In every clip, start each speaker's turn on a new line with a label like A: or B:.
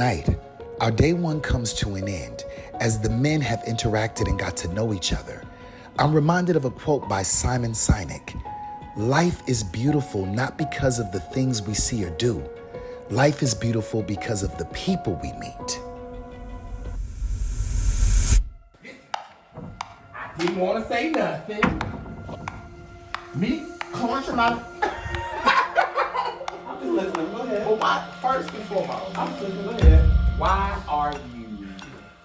A: Tonight, our day one comes to an end as the men have interacted and got to know each other. I'm reminded of a quote by Simon Sinek. Life is beautiful not because of the things we see or do. Life is beautiful because of the people we meet.
B: I didn't want to say nothing. Me, crunching my...
C: I'm just listening, go ahead.
B: Well, first and foremost,
C: I'm just listening, go ahead.
B: why are you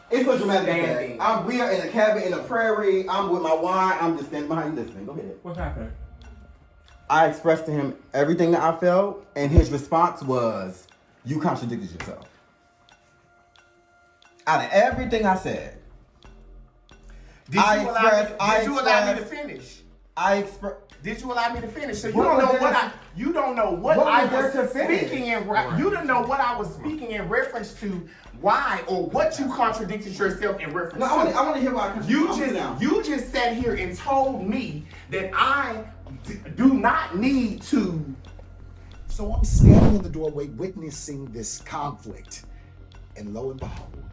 C: It's for dramatic
B: standing?
C: effect. We are in a cabin in a prairie. I'm with my wine. I'm just standing behind you listening. Go ahead.
B: What happened?
C: I expressed to him everything that I felt, and his response was, "You contradicted yourself." Out of everything I said,
B: Did you allow me to finish?
C: I expressed.
B: Did you allow me to finish? So you
C: What
B: don't
C: was
B: know
C: there
B: what
C: to-
B: you don't know what
C: What
B: I
C: was there
B: was
C: to finish?
B: speaking in. You didn't know what I was speaking in reference to. Why or what you contradicted yourself in reference
C: No,
B: to.
C: I want to hear why I contradicted.
B: You just sat here and told me that I do not need to.
A: So I'm standing in the doorway witnessing this conflict, and lo and behold,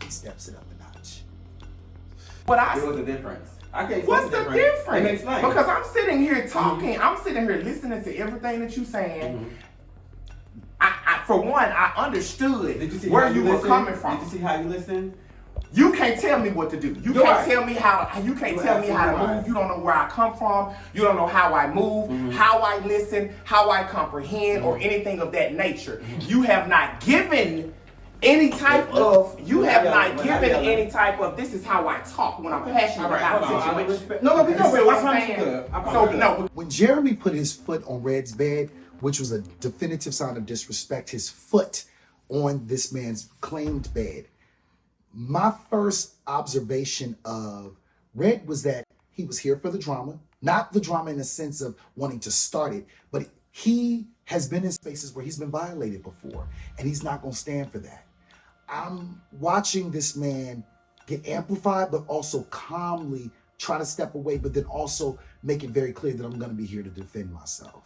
A: he steps it up a notch.
B: But I.
C: There was a difference. I can't.
B: What's the difference?
C: Let me explain.
B: Because I'm sitting here talking. I'm sitting here listening to everything that you're saying. For one, I understood
C: Did you see
B: where
C: how
B: you were
C: listened?
B: coming from.
C: Did you see how you listen?
B: You can't tell me what to do. You
C: You're
B: can't
C: right.
B: tell me how. You can't tell me how to
C: absolutely
B: move.
C: right.
B: You don't know where I come from. You don't know how I move, how I listen, how I comprehend, or anything of that nature. You have not given any type of. You have not given any type of. This is how I talk when I'm passionate about a situation.
C: No, we
B: You
C: don't.
B: see
C: I
B: what I'm
C: promise
B: saying?
C: you could. I
B: So
C: promise you
B: no.
A: When Jeremy put his foot on Red's bed, which was a definitive sign of disrespect, his foot on this man's claimed bed, my first observation of Red was that he was here for the drama, not the drama in the sense of wanting to start it, but he has been in spaces where he's been violated before, and he's not going to stand for that. I'm watching this man get amplified, but also calmly try to step away, but then also make it very clear that I'm going to be here to defend myself.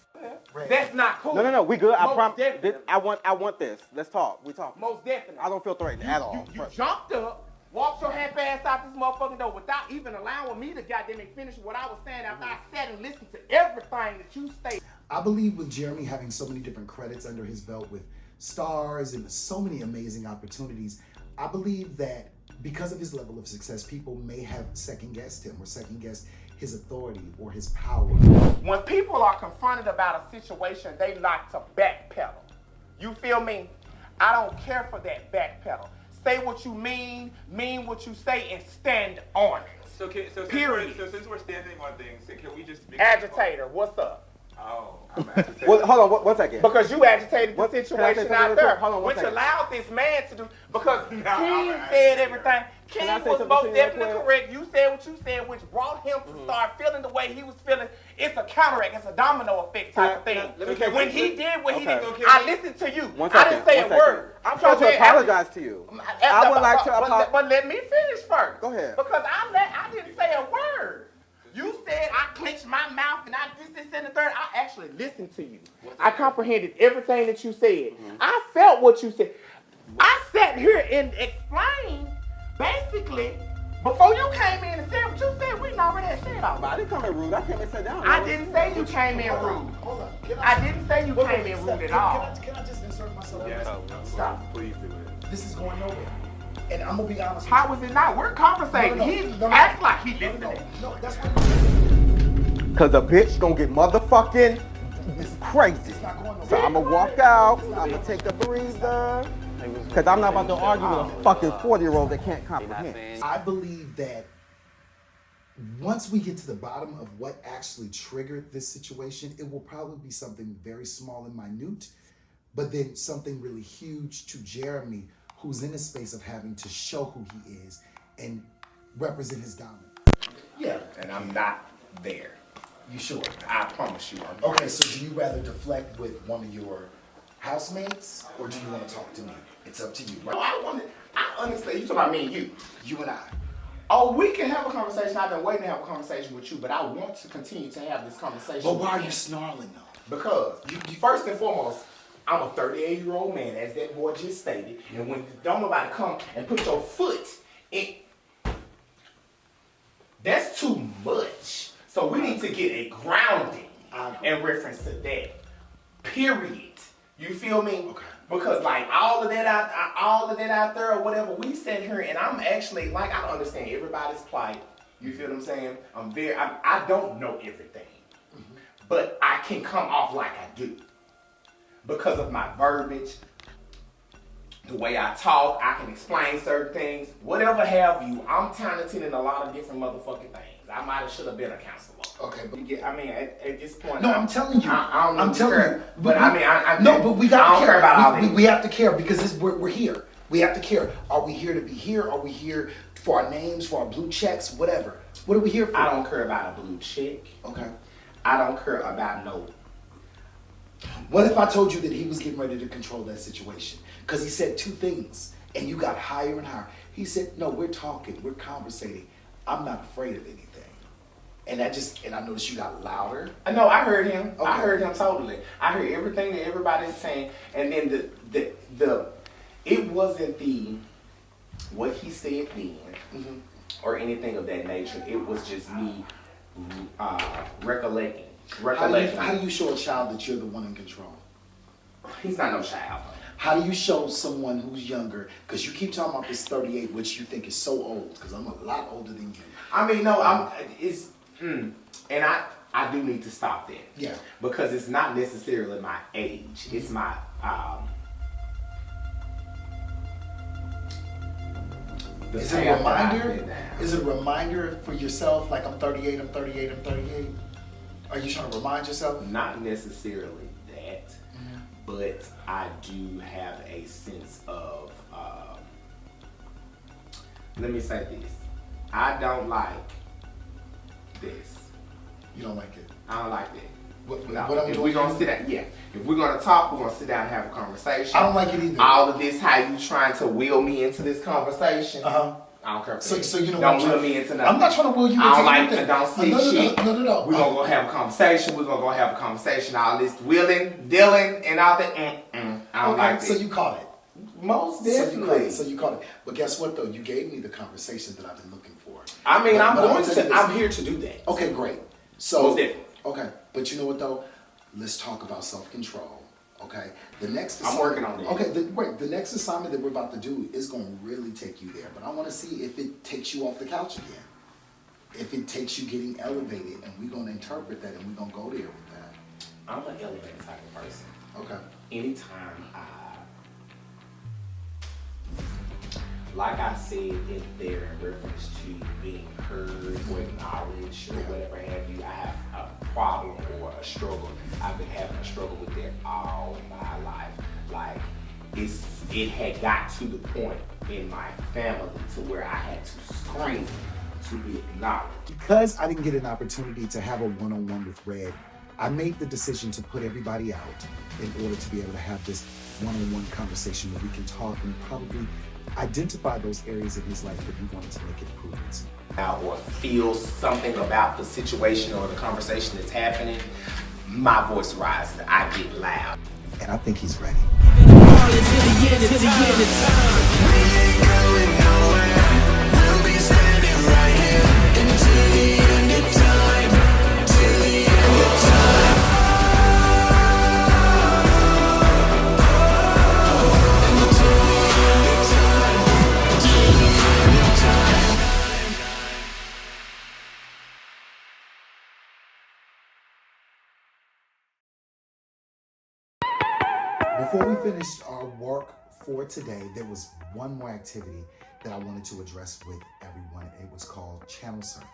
B: That's not cool.
D: No, we good. I
B: Most
D: promise.
B: definitely.
D: I want this. Let's talk. We talk.
B: Most definitely.
D: I don't feel threatened at all.
B: You jumped up, walked your half ass out this motherfucking door without even allowing me to goddamn finish what I was saying after I sat and listened to everything that you stated.
A: I believe with Jeremy having so many different credits under his belt with stars and so many amazing opportunities, I believe that because of his level of success, people may have second-guessed him or second-guessed his authority or his power.
B: When people are confronted about a situation, they like to backpedal. You feel me? I don't care for that backpedal. Say what you mean what you say, and stand on it. Period.
E: So since we're standing on things, can we just...
B: Agitator, what's up?
E: Oh, I'm agitated.
D: Well, hold on, one second.
B: Because you agitated the
D: What- can I say
B: situation
D: something
B: out
D: real
B: there,
D: quick? Hold on one
B: which
D: second.
B: allowed this man to do, because
E: I'm
B: King
E: an
B: said
E: agitator.
B: everything.
D: Can
B: King
D: I say
B: was
D: something
B: most
D: to you real
B: definitely
D: quick?
B: correct. You said what you said, which brought him to start feeling the way he was feeling. It's a counteract. It's a domino effect type of thing.
D: let me-
B: When he did what he
D: Okay.
B: did,
E: Okay.
B: I listened to you.
D: One
B: I
D: second,
B: didn't say a
D: one second.
B: word.
D: I'm trying to apologize to you. I would like to apologize.
B: But let me finish first.
D: Go ahead.
B: Because I didn't say a word. You said I clenched my mouth and I this, and the third. I actually listened to you. I comprehended everything that you said. I felt what you said. I sat here and explained, basically, before you came in and said what you said, we already had said all
D: But
B: that.
D: I didn't come in rude. I came and sat down.
B: I didn't say you came in rude.
A: Hold on. Can
B: I didn't say you came in rude at all.
A: Can I just insert myself?
E: Yes,
B: Stop.
E: please do it.
A: This is going nowhere. And I'm going to be honest with
B: How was it not? We're conversating. He acts like he listening.
A: No, that's what
D: Cause a bitch gonna get motherfucking crazy.
A: it's not going nowhere.
D: So I'ma walk out. I'ma take a breather. Cause I'm not about to argue with a fucking 40-year-old that can't comprehend.
A: I believe that once we get to the bottom of what actually triggered this situation, it will probably be something very small and minute, but then something really huge to Jeremy, who's in a space of having to show who he is and represent his dominance.
B: Yeah, and I'm not there.
A: You sure?
B: I promise you. I'm
A: Okay, so do you rather deflect with one of your housemates, or do you want to talk to me? It's up to you.
B: No, I honestly, you talking about me and you.
A: You and I.
B: Oh, we can have a conversation. I've been waiting to have a conversation with you, but I want to continue to have this conversation.
A: But why
B: with
A: are
B: you.
A: you snarling though?
B: Because, you first and foremost, I'm a 38-year-old man, as that boy just stated. And when don't nobody come and put your foot in, that's too much. So we need to get a grounding in reference to that. Period. You feel me?
A: Okay.
B: Because like all of that out there or whatever, we sit here and I'm actually like I understand everybody's plight. You feel what I'm saying? I don't know everything. But I can come off like I do. Because of my verbiage, the way I talk, I can explain certain things. Whatever have you, I'm talented in a lot of different motherfucking things. I might have should have been a counselor.
A: Okay, but
B: I mean, at this point,
A: no, I'm telling you.
B: I'm
A: telling you.
B: But I mean, I
A: no, but we got.
B: I don't care about all that.
A: We have to care because we're here. We have to care. Are we here to be here? Are we here for our names, for our blue checks, whatever? What are we here for?
B: I don't care about a blue check.
A: Okay.
B: I don't care about no.
A: What if I told you that he was getting ready to control that situation? Because he said two things, and you got higher and higher. He said, "No, we're talking, we're conversating. I'm not afraid of anything." And I noticed you got louder.
B: No, I heard him.
A: Okay.
B: I heard him totally. I heard everything that everybody's saying, and then it wasn't what he said then, or anything of that nature. It was just me recollecting.
A: How do you show a child that you're the one in control?
B: He's not no child.
A: How do you show someone who's younger? Because you keep talking about this 38, which you think is so old. Because I'm a lot older than you.
B: I mean, no, and I do need to stop that.
A: Yeah.
B: Because it's not necessarily my age. It's my
A: Is it a reminder? Is it a reminder for yourself? Like I'm 38, I'm 38, I'm 38. Are you trying to remind yourself?
B: Not necessarily that, but I do have a sense of. Let me say this: I don't like this.
A: You don't like it?
B: I don't like that.
A: What
B: No,
A: I'm
B: if
A: doing?
B: we're gonna sit down, if we're gonna talk, we're gonna sit down and have a conversation.
A: I don't like it either.
B: All of this, how you trying to wheel me into this conversation?
A: Uh-huh.
B: I don't care.
A: So you know
B: don't
A: what?
B: wheel me into nothing.
A: I'm not trying to wheel you into
B: I don't like
A: anything.
B: don't see
A: no,
B: shit.
A: No.
B: We're gonna go have a conversation. We're gonna go have a conversation. All this wheeling, dealing, and all that. I don't like
A: So
B: that.
A: you caught it.
B: Most definitely.
A: So you caught it. But guess what though? You gave me the conversation that I've been looking for.
B: I mean,
A: But
B: I'm
A: I'll
B: going
A: tell you
B: to.
A: this.
B: I'm here to do that.
A: Okay, great. So
B: Most definitely.
A: Okay, but you know what though? Let's talk about self-control. Okay, the next.
B: I'm working on that.
A: Okay, the next assignment that we're about to do is going to really take you there. But I want to see if it takes you off the couch again. If it takes you getting elevated, and we're going to interpret that, and we're going to go there with that.
B: I'm an elevated type of person.
A: Okay.
B: Anytime like I said in there in reference to being heard or acknowledged or whatever have you, I have a problem or a struggle. I've been having a struggle with that all my life. Like it had got to the point in my family to where I had to scream to be acknowledged.
A: Because I didn't get an opportunity to have a one-on-one with Red, I made the decision to put everybody out in order to be able to have this one-on-one conversation where we can talk and probably identify those areas of his life that we wanted to make improvements.
B: Or feel something about the situation or the conversation that's happening, my voice rises. I get loud.
A: And I think he's ready. Before we finished our work for today, there was one more activity that I wanted to address with everyone. It was called channel surfing.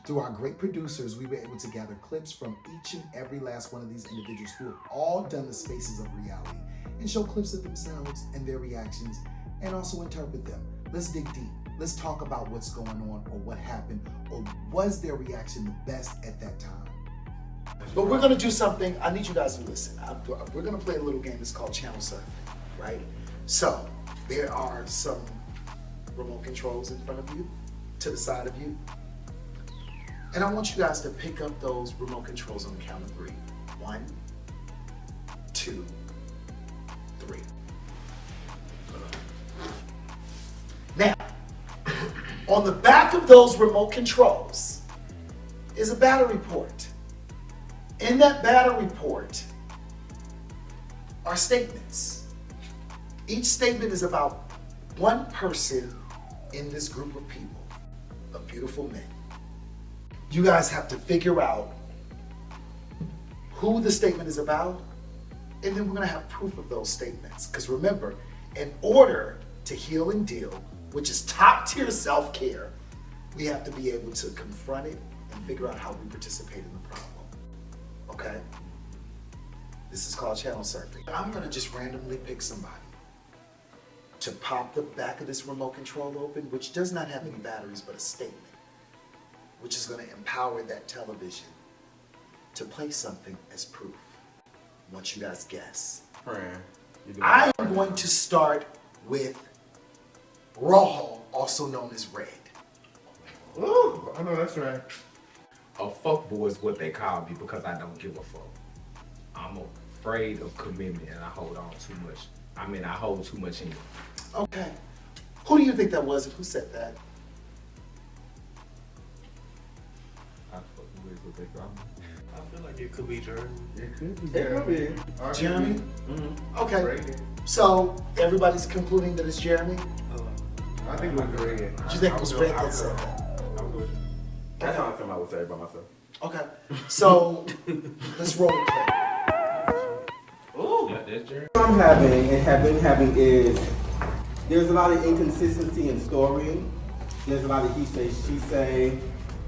A: Through our great producers, we were able to gather clips from each and every last one of these individuals who have all done the spaces of reality and show clips of themselves and their reactions and also interpret them. Let's dig deep. Let's talk about what's going on or what happened or was their reaction the best at that time. But we're gonna do something, I need you guys to listen. We're gonna play a little game that's called channel surfing, right? So, there are some remote controls in front of you, to the side of you. And I want you guys to pick up those remote controls on the count of 3. 1, 2, 2, 3. Now, on the back of those remote controls is a battery port. In that battery port are statements. Each statement is about one person in this group of people, of beautiful men. You guys have to figure out who the statement is about, and then we're gonna have proof of those statements. Because remember, in order to heal and deal, which is top tier self-care, we have to be able to confront it and figure out how we participate in the problem. Okay? This is called channel surfing. I'm gonna just randomly pick somebody to pop the back of this remote control open, which does not have any batteries but a statement, which is gonna empower that television to play something as proof. I want you guys guess.
C: Friend,
A: I am going to start with Rojo, also known as Red.
E: Ooh, I know that's right.
F: A fuckboy is what they call me because I don't give a fuck. I'm afraid of commitment and I hold on too much. I mean, I hold too much in.
A: Okay. Who do you think that was and who said that?
F: I fuck boys what they call me.
G: I feel like it could be Jeremy.
E: It could be.
A: Jeremy?
C: Mm-hmm.
A: Okay.
E: Red.
A: So everybody's concluding that it's Jeremy?
E: I think it was Red.
A: Do you think it was Red that said that?
C: That's how I feel I would say by myself.
A: Okay. So let's roll the clip.
F: Yeah, that's Jeremy.
C: What I'm having and have been having is there's a lot of inconsistency in story. There's a lot of he say, she say.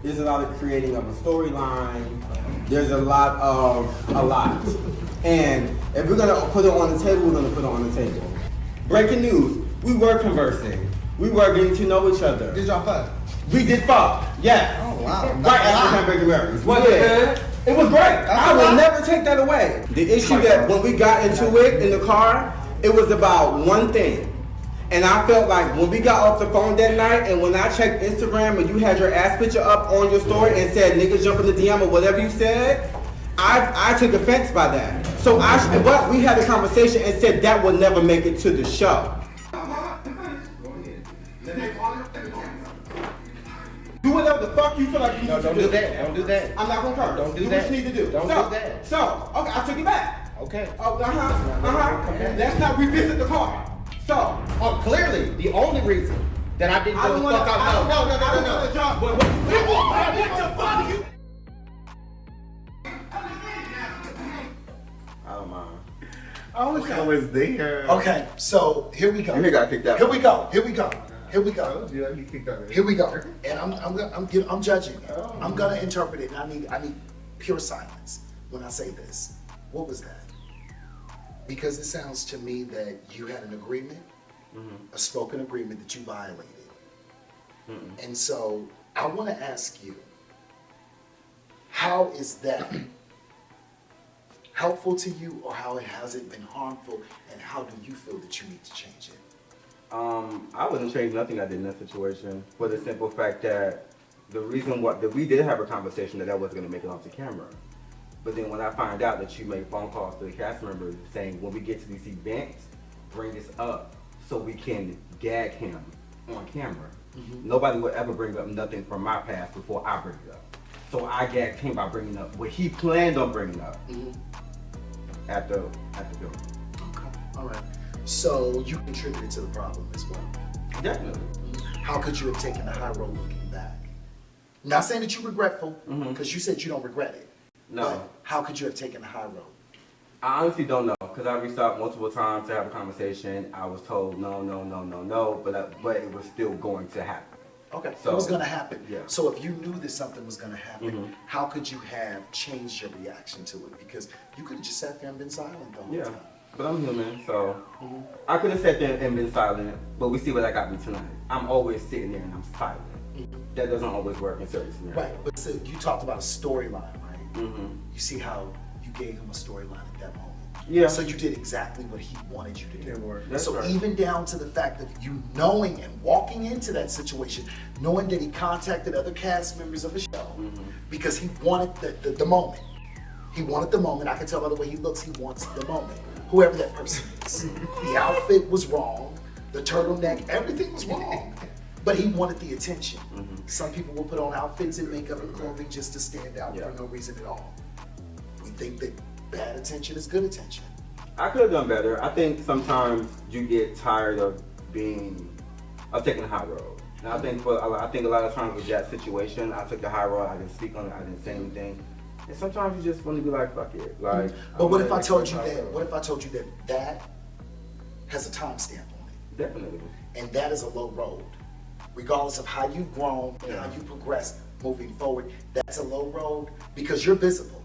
C: There's a lot of creating of a storyline. There's a lot. And if we're gonna put it on the table, we're gonna put it on the table. Breaking news, we were conversing. We were getting to know each other.
D: Did y'all fuck?
C: We did fuck, yes.
D: Oh wow.
C: Right after Hamburger Mary's. Was it good? It was great. I will never take that away. The issue that when we got into it in the car, it was about one thing. And I felt like when we got off the phone that night and when I checked Instagram and you had your ass picture up on your story and said nigga jump in the DM or whatever you said, I took offense by that. So but we had a conversation and said that would never make it to the show. Do whatever the fuck you feel like you need to do.
D: Don't do that. Don't do that.
C: I'm not gonna curse.
D: Don't do
C: Do
D: that.
C: what you need to do.
D: Don't
C: so,
D: do that.
C: So, okay, I took it back.
D: Okay.
C: Oh, Let's not revisit the car. So,
D: Clearly, the only reason that I didn't
C: I
D: go
C: don't
D: the
C: want
D: fuck
C: to.
D: out. No.
C: I don't mind.
E: I wish I was there.
A: Okay, so here we go.
C: You got kicked out.
A: Here we go. Here we go. Here we
E: I
A: go.
E: told you I'd be kicked out.
A: Here we go. And I'm judging it. I'm gonna interpret it. And I need pure silence when I say this. What was that? Because it sounds to me that you had an agreement, a spoken agreement that you violated. And so I want to ask you, how is that helpful to you, or how has it been harmful, and how do you feel that you need to change it?
C: I wouldn't change nothing I did in that situation for the simple fact that the reason that we did have a conversation that wasn't going to make it onto camera. But then when I find out that you made phone calls to the cast members saying when we get to these events, bring this up so we can gag him on camera. Nobody would ever bring up nothing from my past before I bring it up. So I gagged him by bringing up what he planned on bringing up at the film.
A: Okay, all right. So you contributed to the problem as well.
C: Definitely.
A: How could you have taken the high road looking back? Not saying that you're regretful, because you said you don't regret it.
C: No.
A: But how could you have taken the high road?
C: I honestly don't know, because I reached out multiple times to have a conversation. I was told no, but it was still going to happen.
A: Okay,
C: So-
A: it was going to happen.
C: Yeah.
A: So if you knew that something was going to happen, how could you have changed your reaction to it? Because you could have just sat there and been silent the whole
C: Yeah,
A: time.
C: but I'm human, so I could have sat there and been silent, but we see what that got me tonight. I'm always sitting there and I'm silent. That doesn't always work in certain scenarios.
A: Right, but so you talked about a storyline, right? You see how you gave him a storyline at that moment.
C: Yeah.
A: So you did exactly what he wanted you to do.
E: It worked.
C: That's
A: So
C: right.
A: even down to the fact that you knowing and walking into that situation, knowing that he contacted other cast members of the show because he wanted the moment. He wanted the moment. I can tell by the way he looks, he wants the moment. whoever that person is. The outfit was wrong, the turtleneck, everything was wrong. But he wanted the attention. Some people will put on outfits and makeup and clothing just to stand out for no reason at all. We think that bad attention is good attention.
C: I could have done better. I think sometimes you get tired of taking the high road. And I think a lot of times with that situation, I took the high road. I didn't speak on it. I didn't say anything. And sometimes you just want to be like, fuck it. Like,
A: but what if I told you that? What if I told you that has a timestamp on it?
C: Definitely.
A: And that is a low road. Regardless of how you've grown and how you progress moving forward, that's a low road because you're visible.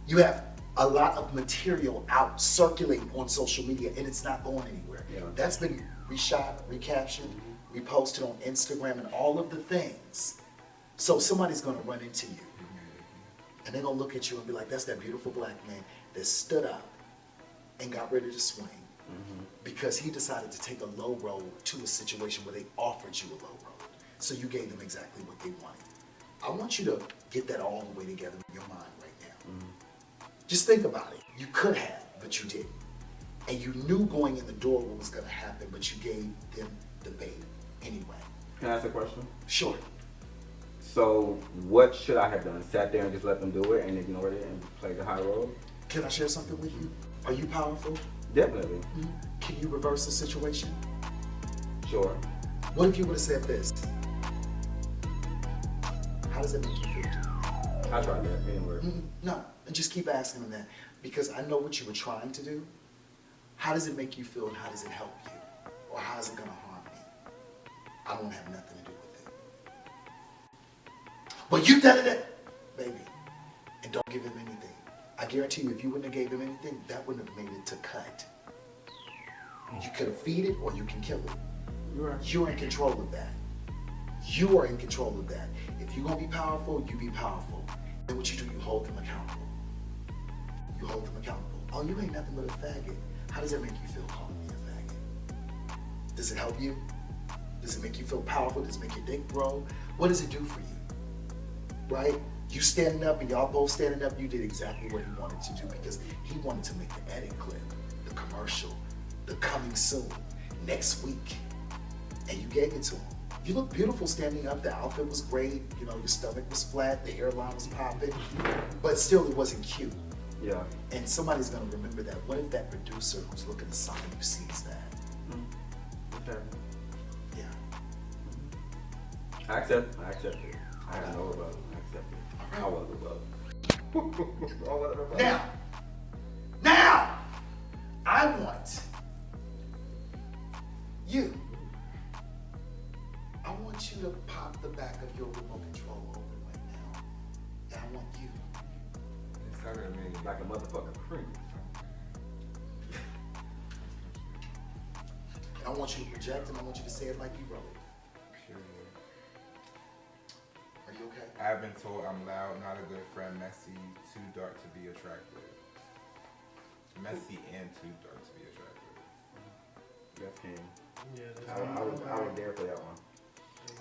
A: You have a lot of material out circulating on social media and it's not going anywhere.
C: Yeah.
A: That's been reshot, recaptioned, reposted on Instagram and all of the things. So somebody's gonna run into you and they're gonna look at you and be like, that's that beautiful black man that stood up and got ready to swing. Because he decided to take a low road to a situation where they offered you a low road. So you gave them exactly what they wanted. I want you to get that all the way together in your mind right now. Just think about it. You could have, but you didn't. And you knew going in the door what was gonna happen, but you gave them the bait anyway.
C: Can I ask a question?
A: Sure.
C: So what should I have done? Sat there and just let them do it and ignored it and played the high road?
A: Can I share something with you? Are you powerful?
C: Definitely.
A: Can you reverse the situation?
C: Sure.
A: What if you would have said this? How does it make you feel?
C: I tried that anyway.
A: No, and just keep asking them that because I know what you were trying to do. How does it make you feel and how does it help you? Or how is it gonna harm me? I don't have nothing to do with it. But you done it, baby, and don't give him anything. I guarantee you, if you wouldn't have gave him anything, that wouldn't have made it to cut. You could have feed it or you can kill it. You're in control of that. You are in control of that. If you're gonna be powerful, you be powerful. Then what you do, you hold them accountable. You hold them accountable. Oh, you ain't nothing but a faggot. How does that make you feel calling me a faggot? Does it help you? Does it make you feel powerful? Does it make your dick grow? What does it do for you? Right? You standing up and y'all both standing up, you did exactly what he wanted to do because he wanted to make the edit clip, the commercial, the coming soon, next week. And you gave it to him. You look beautiful standing up, the outfit was great, you know, your stomach was flat, the hairline was popping, but still it wasn't cute.
C: Yeah.
A: And somebody's gonna remember that. What if that producer who's looking to sign you sees that?
C: Okay.
A: Yeah.
C: I accept it. I have no about it. I accept it. I wasn't above it.
A: Now, I want you. I want you to pop the back of your remote control open right now. And I want you.
C: It's kind of like a motherfucking creep.
A: And I want you to project and I want you to say it like you wrote it. Are you okay?
H: I've been told I'm loud, not a good friend, messy, too dark to be attractive. Messy and too dark to be attractive.
C: Yes, King.
G: Yeah,
C: I was there for that one.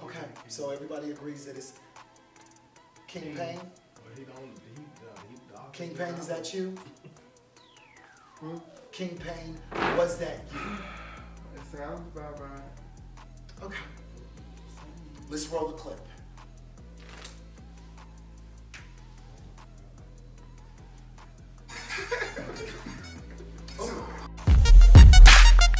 A: Okay, so everybody agrees that it's King Pain? King Pain, is that you? King Pain, was that you?
E: It sounds about right.
A: Okay. Let's roll the clip.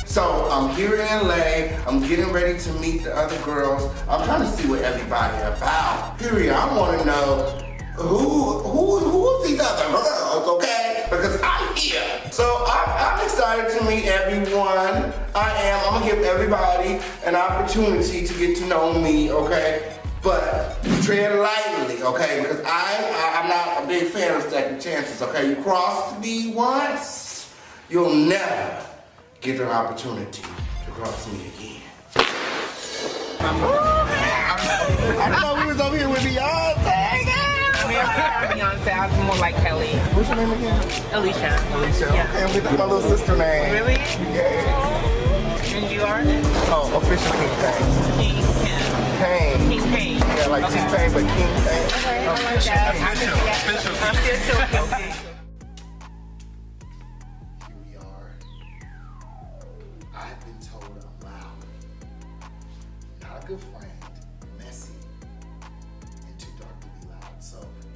I: So I'm here in LA, I'm getting ready to meet the other girls. I'm trying to see what everybody about. Period. I want to know who these other girls, okay? Because I'm here. So I'm excited to meet everyone. I'm gonna give everybody an opportunity to get to know me, okay? But tread lightly, okay? Because I'm not a big fan of second chances, okay? You cross me once, you'll never get an opportunity to cross me again.
D: I didn't know we was over here with Beyonce.
J: Beyonce, I was more like Kelly.
I: What's your name again?
J: Alicia.
I: Alicia.
J: Yeah.
I: Okay, we got my little sister name.
J: Really?
I: Yeah.
J: And you are?
I: Oh, official King Pain. Pain.
J: King Pain.
I: Yeah, like
J: Okay.
I: T-Pain, but King Pain.
J: Okay, I like that. I'm still
A: Here we are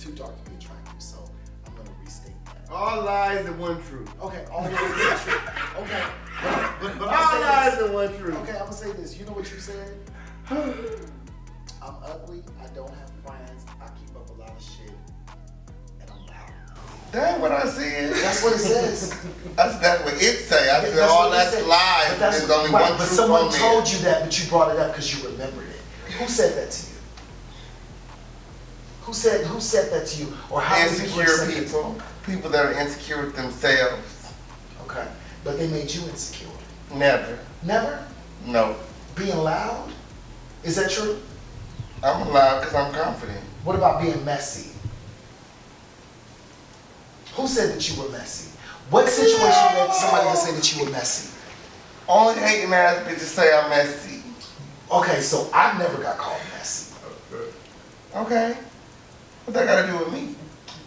A: too dark to be attractive. So I'm gonna restate that.
I: All lies and one truth.
A: Okay, all lies and one truth. Okay, but
I: All lies and one truth.
A: Okay, I'm gonna say this. You know what you said? I'm ugly. I don't have friends. I keep up a lot of shit, and I'm loud.
I: That ain't what I said.
A: That's what it says.
I: That's what it say. I said
A: That's
I: all
A: what it
I: that's
A: said.
I: lies.
A: But that's
I: There's only
A: right,
I: one
A: but
I: truth
A: someone
I: on there.
A: told you that, but you brought it up because you remembered it. Who said that to you? Who said that to you? Or how did
I: Insecure
A: say it?
I: people. People that are insecure with themselves.
A: Okay, but they made you insecure.
I: Never.
A: Never?
I: No.
A: Being loud? Is that true?
I: I'm allowed because I'm confident.
A: What about being messy? Who said that you were messy? What situation made somebody to say that you were messy?
I: Only hating ass bitches say I'm messy.
A: Okay, so I never got called messy.
I: Okay. What that got to do with me?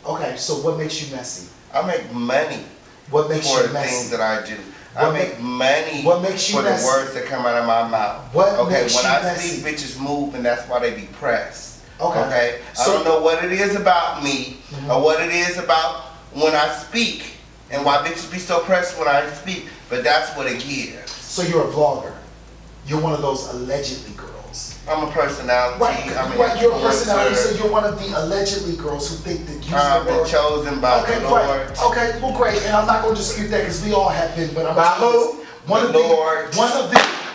A: Okay, so what makes you messy?
I: I make money
A: What makes
I: for
A: you
I: the
A: messy?
I: things that I do. I make money
A: what makes you
I: for
A: messy?
I: the words that come out of my mouth.
A: What
I: okay,
A: makes
I: when
A: you
I: I
A: messy?
I: speak, bitches move, and that's why they be pressed.
A: Okay.
I: Okay?
A: So-
I: I don't know what it is about me or what it is about when I speak and why bitches be so pressed when I speak, but that's what it gives.
A: So you're a vlogger. You're one of those allegedly girls.
I: I'm a personality. I'm an
A: Right, you're a personality,
I: influencer.
A: so you're one of the allegedly girls who think that using
I: I've
A: the
I: been
A: word...
I: chosen by
A: Okay,
I: the Lord.
A: right. Okay, well, great. And I'm not going to dispute that because we all have been, but I'm
I: By
A: gonna tell you
I: who?
A: this. One
I: The
A: of
I: Lord.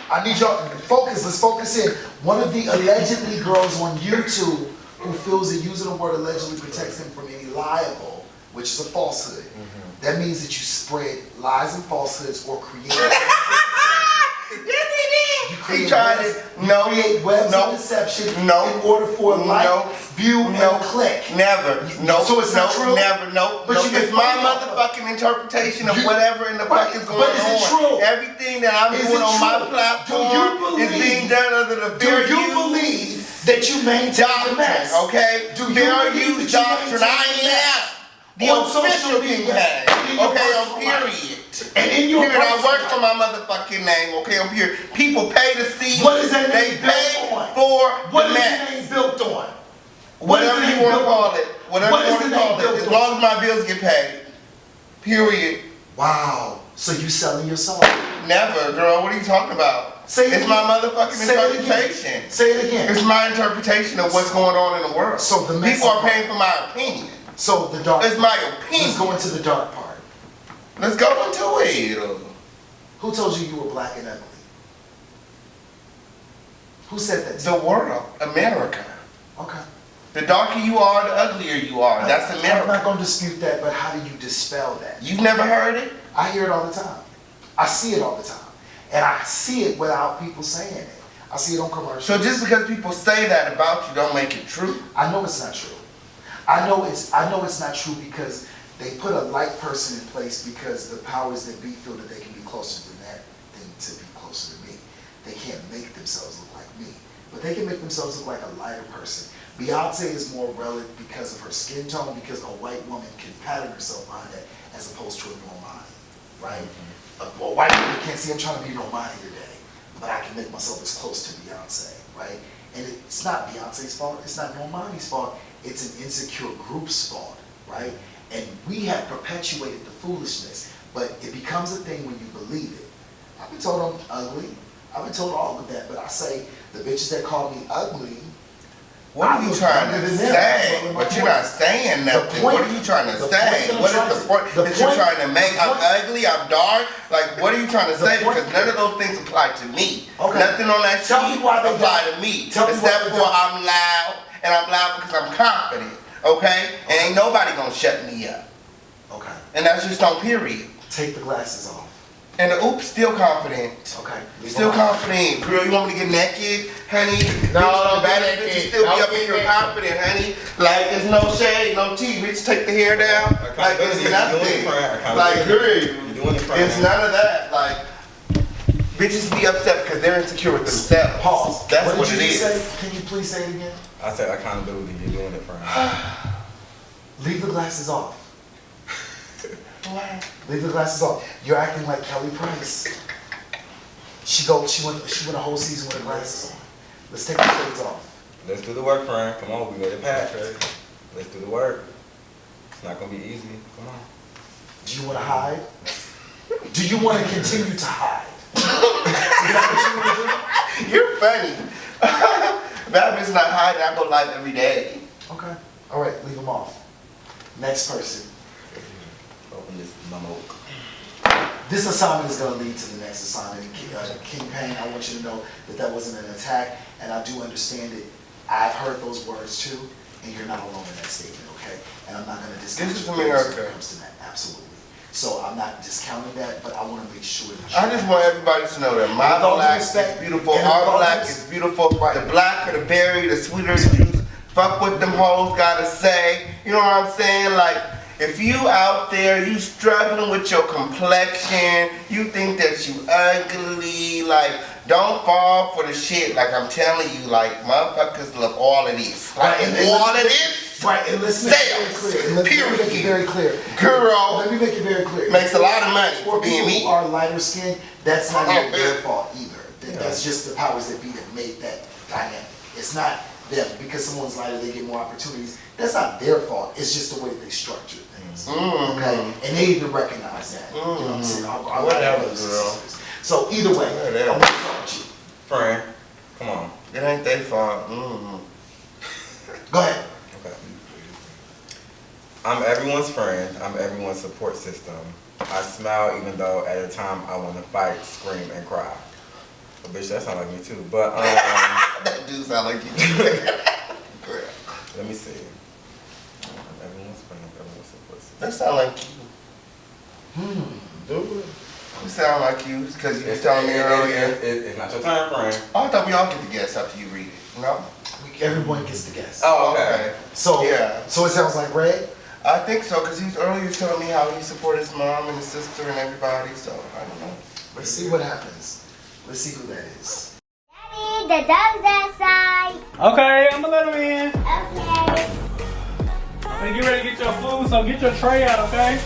A: I need y'all to focus. Let's focus in. One of the allegedly girls on YouTube who feels that using the word allegedly protects him from any liable, which is a falsehood. That means that you spread lies and falsehoods or create.
I: He tried it. No.
A: Create webs
I: No.
A: of deception
I: No.
A: in order for a like,
I: No.
A: view,
I: No.
A: and click.
I: Never. No.
A: So it's
I: no,
A: not true?
I: Never. No.
A: But
I: no.
A: you get
I: It's my
A: funny off of it.
I: motherfucking interpretation of
A: You-
I: whatever in the
A: Right,
I: fuck is going
A: but is it
I: on.
A: true?
I: Everything that I'm
A: Is
I: doing
A: it
I: on my
A: true?
I: platform
A: Do you
I: is being
A: believe-
I: done under the
A: Do
I: fair
A: you
I: use
A: believe that you maintain the
I: doctrine.
A: mess?
I: Okay.
A: Do you
I: Fair
A: believe
I: use
A: that you
I: doctrine.
A: maintain
I: I
A: the mess?
I: am the
A: On social
I: official
A: media,
I: kingpin.
A: in your
I: Okay. On
A: personal life.
I: period.
A: And in your
I: Period. I
A: personal
I: work
A: life.
I: for my motherfucking name. Okay. On period. People pay to see.
A: What is that
I: They
A: name built
I: pay
A: on?
I: for
A: What
I: the
A: is
I: mess.
A: the name built on?
I: Whatever you want to call it. Whatever
A: What
I: you
A: is
I: want to
A: the
I: call
A: name
I: it.
A: built
I: As
A: on?
I: long as my bills get paid. Period.
A: Wow. So you selling your soul?
I: Never, girl. What are you talking about?
A: Say it
I: It's
A: again.
I: my motherfucking
A: Say it again.
I: interpretation.
A: Say it again.
I: It's my interpretation of what's going on in the world.
A: So the mess-
I: People are paying for my opinion.
A: So the dark.
I: It's my
A: Let's
I: opinion.
A: go into the dark part.
I: Let's go into it.
A: Who told you you were black and ugly? Who said that to
I: The world, America.
A: you? Okay.
I: The darker you are, the uglier you are. That's
A: I'm
I: America.
A: not going to dispute that, but how do you dispel that?
I: You've never heard it?
A: I hear it all the time. I see it all the time. And I see it without people saying it. I see it on commercials.
I: So just because people say that about you don't make it true?
A: I know it's not true. I know it's not true because they put a like person in place because the powers that be feel that they can be closer than that than to be closer to me. They can't make themselves look like me, but they can make themselves look like a lighter person. Beyonce is more relevant because of her skin tone, because a white woman can pattern herself behind that as opposed to a Normani, right? A white woman can't see I'm trying to be Normani today, but I can make myself as close to Beyonce, right? And it's not Beyonce's fault, it's not Normani's fault, it's an insecure group's fault, right? And we have perpetuated the foolishness, but it becomes a thing when you believe it. I've been told I'm ugly, I've been told all of that, but I say the bitches that call me ugly,
I: What are you trying to say? But you're not saying nothing. What are you trying to say? What is the point that you're trying to make? I'm ugly, I'm dark. Like, what are you trying to say? Because none of those things apply to me.
A: Okay.
I: Nothing on that
A: Tell me
I: sheet
A: why they
I: apply
A: don't.
I: to me.
A: Tell me why
I: Except
A: they
I: for
A: don't.
I: I'm loud, and I'm loud because I'm confident. Okay? And ain't nobody gonna shut me up.
A: Okay.
I: And that's just on period.
A: Take the glasses off.
I: And the oops, still confident.
A: Okay.
I: Still confident. Girl, you want me to get naked, honey?
B: No,
I: Bitch, the
B: don't
I: baddest
B: get
I: bitches
B: naked.
I: still be
B: Don't
I: up in
B: get
I: here
B: naked.
I: confident, honey. Like, there's no shade, no tea. Bitch, take the hair down. Like, it's nothing. Like, girl, it's none of that. Like, bitches be upset because they're insecure with themselves.
A: Pause.
I: That's what
A: did
I: it
A: you just
I: is.
A: say? Can you please say it again?
C: I said accountability, you're doing it for him.
A: Leave the glasses off. Leave the glasses off. You're acting like Kelly Price. She went a whole season with her glasses on. Let's take the shades off.
C: Let's do the work, friend. Come on, we made it past. Let's do the work. It's not gonna be easy. Come on.
A: Do you want to hide? Do you want to continue to hide? Is that what you want to do?
I: You're funny. Batman's not hiding. I go live every day.
A: Okay. All right, leave them off. Next person.
C: Open this memo.
A: This assignment is going to lead to the next assignment. King Payne, I want you to know that that wasn't an attack, and I do understand it. I've heard those words too, and you're not alone in that statement, okay? And I'm not going to discount
I: This is
A: your
I: America.
A: feelings when it comes to that, absolutely. So I'm not discounting that, but I want to make sure that
I: I just want everybody to know that my black is beautiful, our black is beautiful. The blacker, the berry, the sweeter the juice. Fuck what them hoes gotta say. You know what I'm saying? Like, if you out there, you struggling with your complexion, you think that you ugly, like, don't fall for the shit. Like, I'm telling you, like, motherfuckers love all of this. Like, all of this.
A: Right, and let's make it very clear. Let me make it very clear.
I: Girl.
A: Let me make it very clear.
I: Makes a lot of money for being
A: people
I: me.
A: who are lighter skinned, that's not even their fault either. That's just the powers that be that made that dynamic. It's not them. Because someone's lighter, they get more opportunities. That's not their fault. It's just the way that they structure things. Okay? And they even recognize that. You know what I'm saying?
I: Whatever, girl.
A: So either way, I want to talk to you.
C: Friend, come on.
I: It ain't their fault.
A: Go ahead.
C: Okay. I'm everyone's friend. I'm everyone's support system. I smile even though at a time I want to fight, scream, and cry. Well, bitch, that sound like me too. But
I: that do sound like you.
C: Let me see. I'm everyone's friend. Everyone's support system.
I: That sound like you.
C: Do it.
I: You sound like you, because you was telling me earlier.
C: It's not your time, friend.
I: Oh, I thought we all get to guess after you read it. No?
A: Everyone gets to guess.
I: Oh, okay.
A: So,
I: yeah.
A: So it sounds like Red?
I: I think so, because he was earlier telling me how he supported his mom and his sister and everybody, so I don't know.
A: Let's see what happens. Let's see who that is.
K: Daddy, the dog's outside.
L: Okay, I'm gonna let him in.
K: Okay.
L: Hey, get ready to get your food, so get your tray out, okay?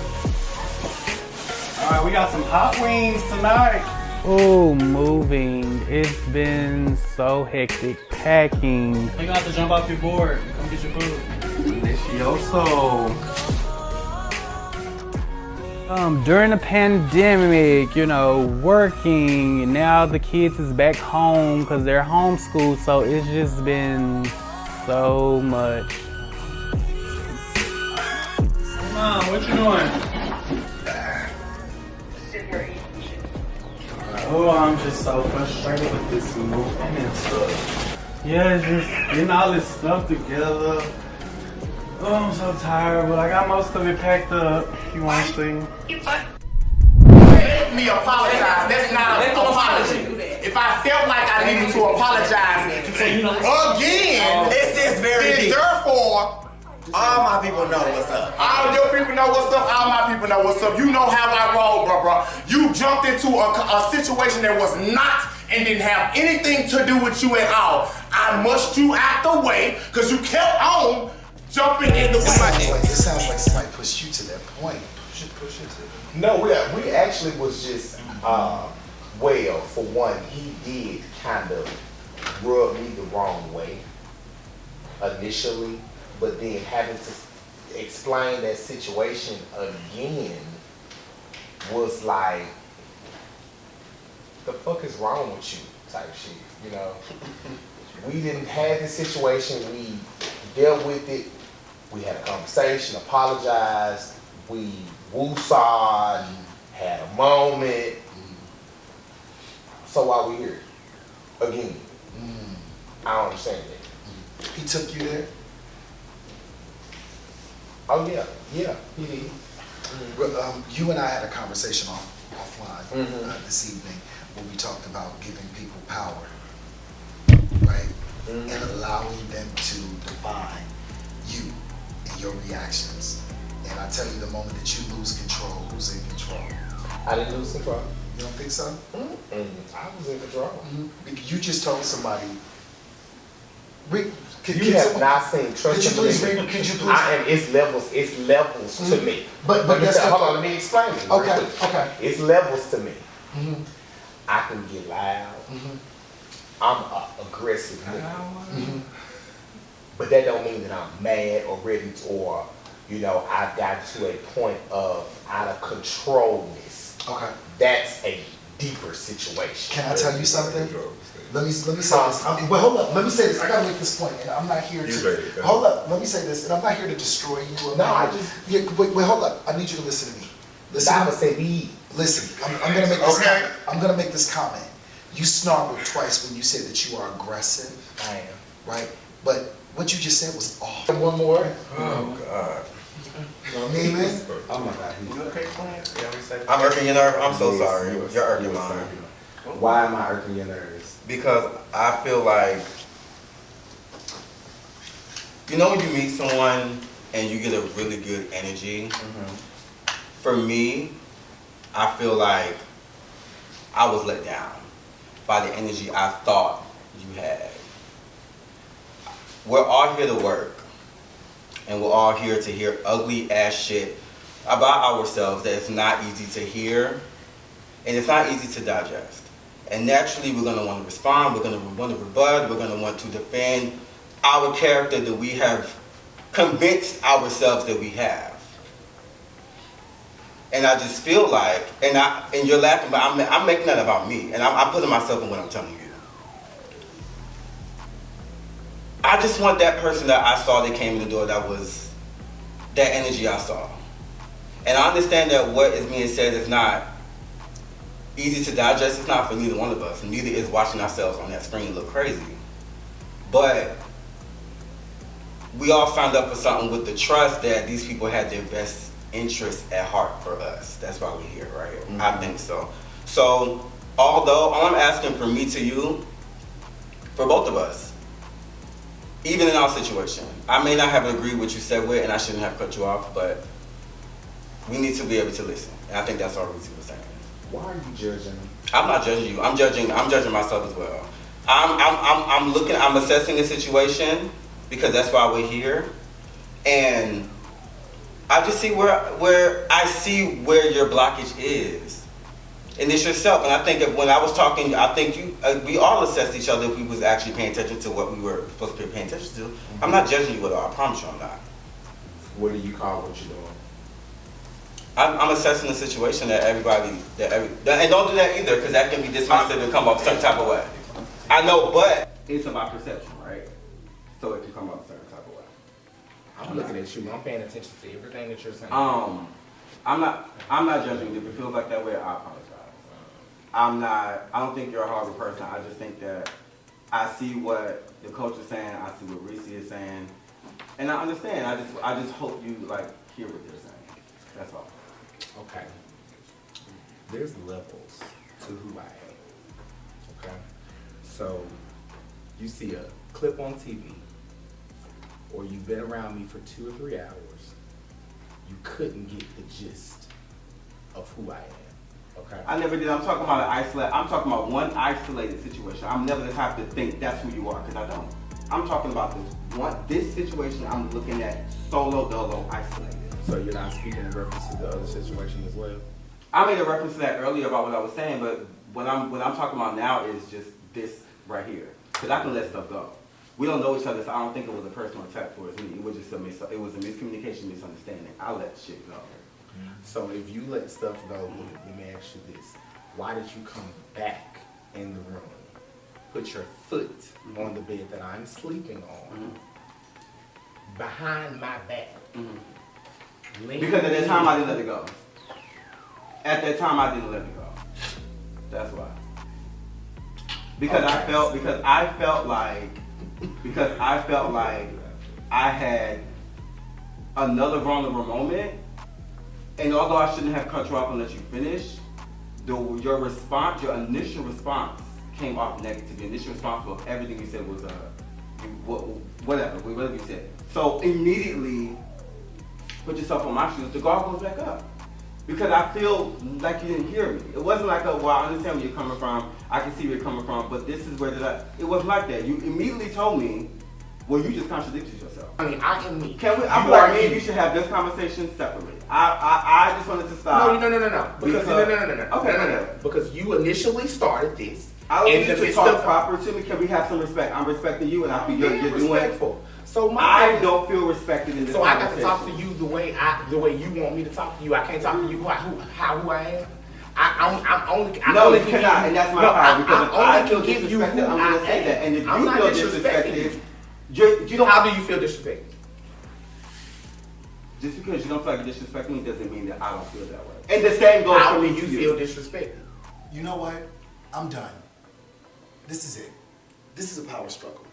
L: Alright, we got some hot wings tonight.
J: Oh, moving. It's been so hectic. Packing.
L: You gonna have to jump off your board. Come get your food.
J: Delicioso. During the pandemic, you know, working, and now the kids is back home because they're homeschooled, so it's just been so much.
L: Mom, what you doing? Oh, I'm just so frustrated with this moving and stuff. Yeah, it's just getting all this stuff together. Oh, I'm so tired, but I got most of it packed up. You want to see?
B: Make me apologize. That's not an apology. If I felt like I needed to apologize again, then therefore, all my people know what's up. All your people know what's up. All my people know what's up. You know how I roll, bro. You jumped into a situation that was not and didn't have anything to do with you at all. I mushed you out the way because you kept on jumping in the way.
A: It sounds like somebody pushed you to that point. Push it to.
F: No, we actually was just, well, for one, he did kind of rub me the wrong way initially, but then having to explain that situation again was like, the fuck is wrong with you type shit, you know? We didn't have this situation, we dealt with it, we had a conversation, apologized, we woo-sawed, had a moment. So why we here? Again. I don't understand that.
A: He took you there?
F: Oh yeah, he did.
A: You and I had a conversation offline this evening where we talked about giving people power, right? And allowing them to define you and your reactions. And I tell you, the moment that you lose control, who's in control?
F: I didn't lose control.
A: You don't think so?
F: I was in control.
A: You just told somebody.
F: You have not seen trust.
A: Could you please read? Could you please?
F: I am. It's levels to me.
A: But that's
F: hold on. Let me explain it.
A: Okay. Okay.
F: It's levels to me. I can get loud. I'm an aggressive nigga. But that don't mean that I'm mad or ready to, or, you know, I've got to a point of out of controlness.
A: Okay.
F: That's a deeper situation.
A: Can I tell you something? Let me say this. Well, hold up. Let me say this. I gotta make this point, and I'm not here to. Hold up. Let me say this, and I'm not here to destroy you.
F: No, I just.
A: Yeah, wait, hold up. I need you to listen to me. Listen.
F: I'm gonna say me.
A: Listen. I'm gonna make this. Okay. I'm gonna make this comment. You snarled twice when you said that you are aggressive.
F: I am.
A: Right. But what you just said was off.
F: And one more.
C: Oh God.
A: Neiman.
C: Oh my God.
B: You okay, Clint? Yeah, we said.
C: I'm irking your nerve. I'm so sorry. You're irking mine.
F: Why am I irking your nerves?
C: Because I feel like, you know, when you meet someone and you get a really good energy. For me, I feel like I was let down by the energy I thought you had. We're all here to work, and we're all here to hear ugly ass shit about ourselves that it's not easy to hear, and it's not easy to digest. And naturally, we're gonna want to respond, we're gonna want to rebut, we're gonna want to defend our character that we have convinced ourselves that we have. And I just feel like, and you're laughing, but I'm making that about me, and I'm putting myself in what I'm telling you. I just want that person that I saw that came in the door that was that energy I saw. And I understand that what is being said is not easy to digest. It's not for neither one of us. Neither is watching ourselves on that screen look crazy. But we all signed up for something with the trust that these people had their best interests at heart for us. That's why we're here, right? Mm-hmm. I think so. So, although all I'm asking from me to you, for both of us, even in our situation, I may not have agreed with what you said with, and I shouldn't have cut you off, but we need to be able to listen. And I think that's all Reezy was saying.
F: Why are you judging?
C: I'm not judging you. I'm judging myself as well. I'm assessing the situation because that's why we're here. And I just see where I see where your blockage is. And it's yourself. And I think when I was talking, I think we all assessed each other if we was actually paying attention to what we were supposed to be paying attention to. Mm-hmm. I'm not judging you at all. I promise you I'm not.
F: What do you call what you're doing?
C: I'm assessing the situation that everybody, and don't do that either, because that can be dismissive and come off a certain type of way. I know, but it's about perception, right? So it can come off a certain type of way.
F: I'm looking at you. I'm paying attention to everything that you're saying.
C: I'm not judging you. If it feels like that way, I apologize. I don't think you're a horrible person. I just think that I see what the coach is saying. I see what Reese is saying, and I understand. I just hope you hear what they're saying. That's all.
F: Okay. There's levels to who I am. Okay. So you see a clip on TV, or you've been around me for 2 or 3 hours. You couldn't get the gist of who I am. Okay.
C: I never did. I'm talking about one isolated situation. I'm never the type to think that's who you are, because I don't. I'm talking about this situation I'm looking at solo dolo isolated.
F: So you're not speaking in reference to the other situation as well?
C: I made a reference to that earlier about what I was saying, but what I'm talking about now is just this right here. Because I can let stuff go. We don't know each other, so I don't think it was a personal attack towards me. It was just it was a miscommunication, misunderstanding. I let shit go.
F: So if you let stuff go, let me ask you this. Why did you come back in the room, put your foot on the bed that I'm sleeping on, behind my back?
C: Because at that time I didn't let it go. At that time I didn't let it go. That's why. Because I felt like I had another vulnerable moment, and although I shouldn't have cut you off and let you finish, your initial response came off negative. Your initial response of everything you said was whatever you said. So immediately, put yourself on my shoes, the guard goes back up. Because I feel like you didn't hear me. It wasn't like well, I understand where you're coming from, I can see where you're coming from, but this is where it wasn't like that. You immediately told me, well, you just contradicted yourself.
F: I mean, I am me.
C: I feel like maybe you should have this conversation separately. I just wanted to stop.
F: No. Because you initially started this.
C: I don't need you to talk proper to me. Can we have some respect? I'm respecting you, and I feel you're doing
F: respectful.
B: So
C: I don't feel respected in this
B: So I got to
C: conversation.
B: talk to you the way you want me to talk to you. I can't talk to you who I am. I'm only.
C: No, you cannot, and that's my power, because if I feel
B: give you
C: disrespected,
B: who
C: I'm
B: I
C: gonna say
B: am.
C: that. And if
B: I'm
C: you
B: not
C: feel
B: disrespecting
C: disrespected, you don't.
B: How do you feel disrespected?
C: Just because you don't feel like you disrespect me doesn't mean that I don't feel that way. And the same goes
B: How
C: for
B: do
C: me
B: you
C: to
B: feel disrespected?
A: You know what? I'm done. This is it. This is a power struggle,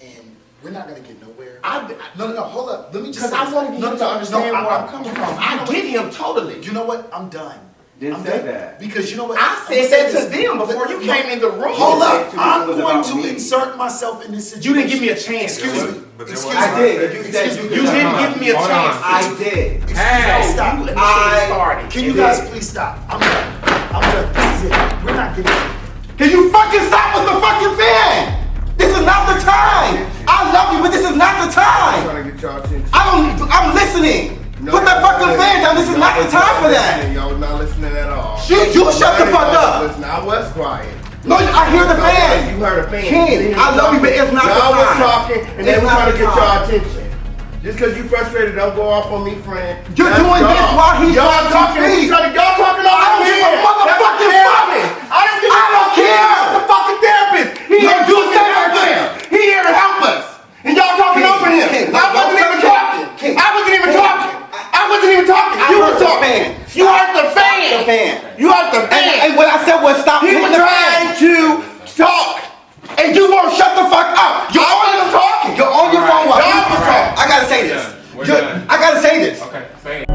A: and we're not gonna get nowhere. No, hold up. Let me just.
B: Because I want you to understand where I'm coming from. I get him totally.
A: You know what? I'm done.
C: Didn't say that.
A: Because you know what?
B: I said that to them before you came in the room.
A: Hold up. I'm going to insert myself in this situation.
B: You didn't give me a chance.
A: Excuse me.
C: Excuse me. I did. You said
B: You didn't give me a chance.
C: I did.
A: Hey, stop.
B: started.
A: Can you guys please stop? I'm done. I'm done. This is it. We're not getting it.
D: Can you fucking stop with the fucking fan? This is not the time. I love you, but this is not the time.
E: I'm trying to get y'all attention.
D: I'm listening.
E: No,
D: Put that fucking fan down. This is not the time for that.
E: Y'all was not listening at all.
D: You shut the fuck up.
E: Listen, I was quiet.
D: No, I hear the fan.
E: You heard a fan.
D: Ken, I love you, but it's not the
E: Y'all was
D: time.
E: talking, and they
D: It's
E: were
D: not
E: trying to
D: the
E: get
D: time.
E: y'all attention. Just because you frustrated, don't go off on me, friend.
D: You're
E: That's
D: doing this
E: y'all.
D: while he's
E: y'all
D: trying to
E: talking.
D: speak.
E: Y'all talking over
D: I don't give a
E: here.
D: motherfucking
E: That's
D: fuck.
E: therapist. I don't give a
D: I don't care.
E: That's the fucking therapist. He
D: No,
E: here to
D: you
E: fucking
D: stay
E: help
D: right there.
E: us. He here to help us. And y'all talking
D: Ken,
E: over him.
D: Ken,
E: I wasn't even talking. I wasn't even talking. I wasn't even talking. You
D: heard
E: were
D: the
E: talking.
D: fan.
E: You heard the fan.
D: The fan.
E: You heard the fan.
D: And what I said was stop
E: He
D: hitting
E: was
D: the
E: trying
D: fan.
E: to talk.
D: And you won't shut the fuck up. You're on your phone while
E: Y'all was talking.
D: I gotta say this.
G: We're done.
D: I gotta say this.
G: Okay, say it.